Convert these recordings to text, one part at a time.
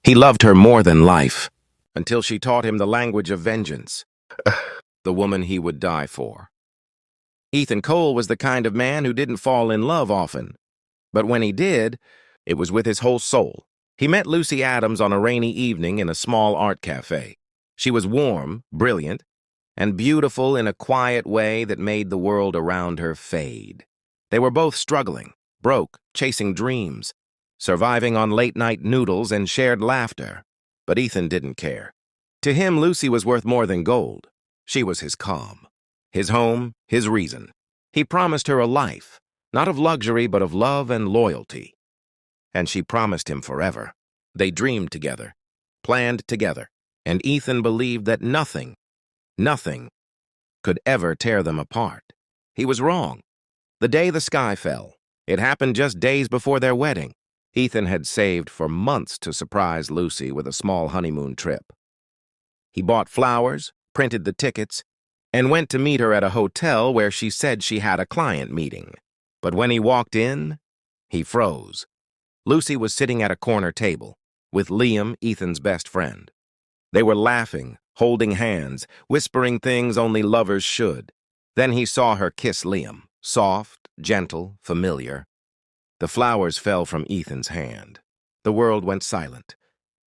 He loved her more than life, until she taught him the language of vengeance, the woman he would die for. Ethan Cole was the kind of man who didn't fall in love often, but when he did, it was with his whole soul. He met Lucy Adams on a rainy evening in a small art cafe. She was warm, brilliant, and beautiful in a quiet way that made the world around her fade. They were both struggling, broke, chasing dreams, surviving on late-night noodles and shared laughter. But Ethan didn't care. To him, Lucy was worth more than gold. She was his calm, his home, his reason. He promised her a life, not of luxury but of love and loyalty. And she promised him forever. They dreamed together, planned together, and Ethan believed that nothing could ever tear them apart. He was wrong. The day the sky fell, it happened just days before their wedding. Ethan had saved for months to surprise Lucy with a small honeymoon trip. He bought flowers, printed the tickets, and went to meet her at a hotel where she said she had a client meeting. But when he walked in, he froze. Lucy was sitting at a corner table with Liam, Ethan's best friend. They were laughing, holding hands, whispering things only lovers should. Then he saw her kiss Liam, soft, gentle, familiar. The flowers fell from Ethan's hand. The world went silent.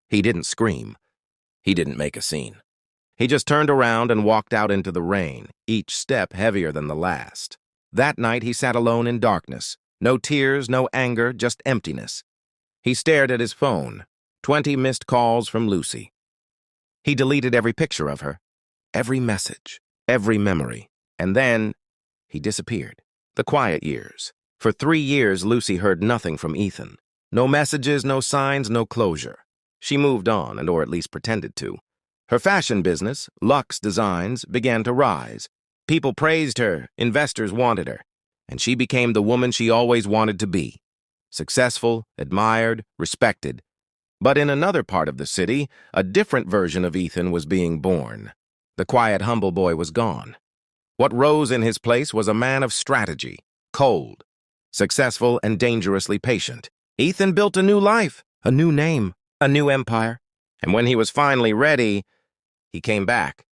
He didn't scream. He didn't make a scene. He just turned around and walked out into the rain, each step heavier than the last. That night he sat alone in darkness. No tears, no anger, just emptiness. He stared at his phone. 20 missed calls from Lucy. He deleted every picture of her, every message, every memory. And then he disappeared. The quiet years. For 3 years, Lucy heard nothing from Ethan. No messages, no signs, no closure. She moved on, or at least pretended to. Her fashion business, Luxe Designs, began to rise. People praised her, investors wanted her, and she became the woman she always wanted to be. Successful, admired, respected. But in another part of the city, a different version of Ethan was being born. The quiet, humble boy was gone. What rose in his place was a man of strategy, cold, successful, and dangerously patient. Ethan built a new life, a new name, a new empire. And when he was finally ready, he came back.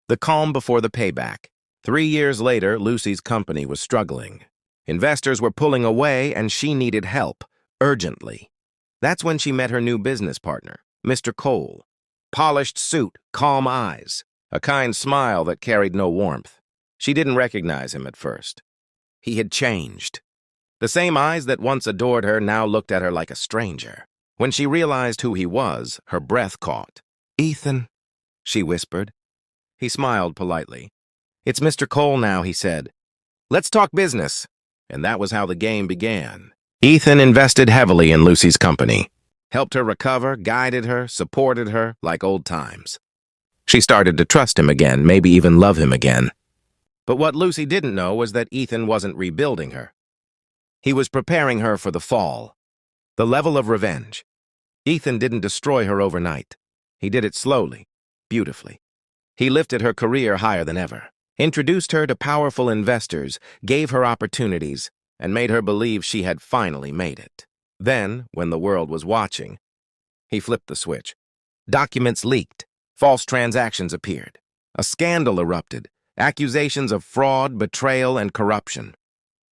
The calm before the payback. 3 years later, Lucy's company was struggling. Investors were pulling away, and she needed help, urgently. That's when she met her new business partner, Mr. Cole. Polished suit, calm eyes, a kind smile that carried no warmth. She didn't recognize him at first. He had changed. The same eyes that once adored her now looked at her like a stranger. When she realized who he was, her breath caught. "Ethan," she whispered. He smiled politely. "It's Mr. Cole now," he said. "Let's talk business." And that was how the game began. Ethan invested heavily in Lucy's company, helped her recover, guided her, supported her like old times. She started to trust him again, maybe even love him again. But what Lucy didn't know was that Ethan wasn't rebuilding her. He was preparing her for the fall, the level of revenge. Ethan didn't destroy her overnight. He did it slowly, beautifully. He lifted her career higher than ever, introduced her to powerful investors, gave her opportunities, and made her believe she had finally made it. Then, when the world was watching, he flipped the switch. Documents leaked. False transactions appeared. A scandal erupted. Accusations of fraud, betrayal, and corruption.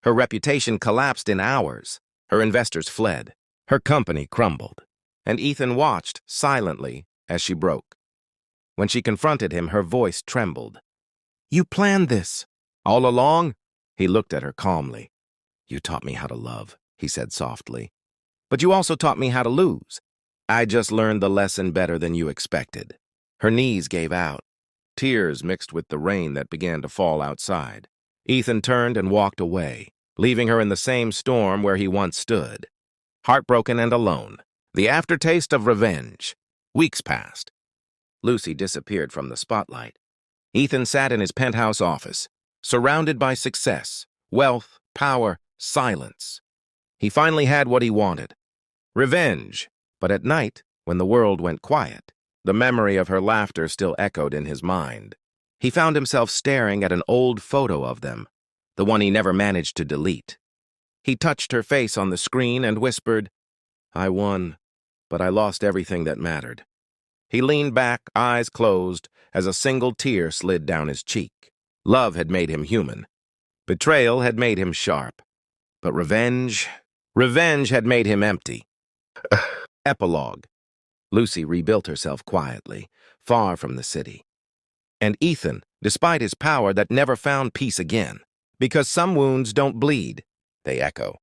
Her reputation collapsed in hours. Her investors fled. Her company crumbled. And Ethan watched, silently, as she broke. When she confronted him, her voice trembled. "You planned this." "All along?" He looked at her calmly. "You taught me how to love," he said softly. "But you also taught me how to lose." "I just learned the lesson better than you expected." Her knees gave out. Tears mixed with the rain that began to fall outside. Ethan turned and walked away, leaving her in the same storm where he once stood. Heartbroken and alone. The aftertaste of revenge. Weeks passed. Lucy disappeared from the spotlight. Ethan sat in his penthouse office, surrounded by success, wealth, power, silence. He finally had what he wanted. Revenge. But at night, when the world went quiet, the memory of her laughter still echoed in his mind. He found himself staring at an old photo of them, the one he never managed to delete. He touched her face on the screen and whispered, "I won, but I lost everything that mattered. He leaned back, eyes closed, as a single tear slid down his cheek. Love had made him human. Betrayal had made him sharp. But revenge had made him empty. Epilogue. Lucy rebuilt herself quietly, far from the city. And Ethan, despite his power that never found peace again. Because some wounds don't bleed, they echo.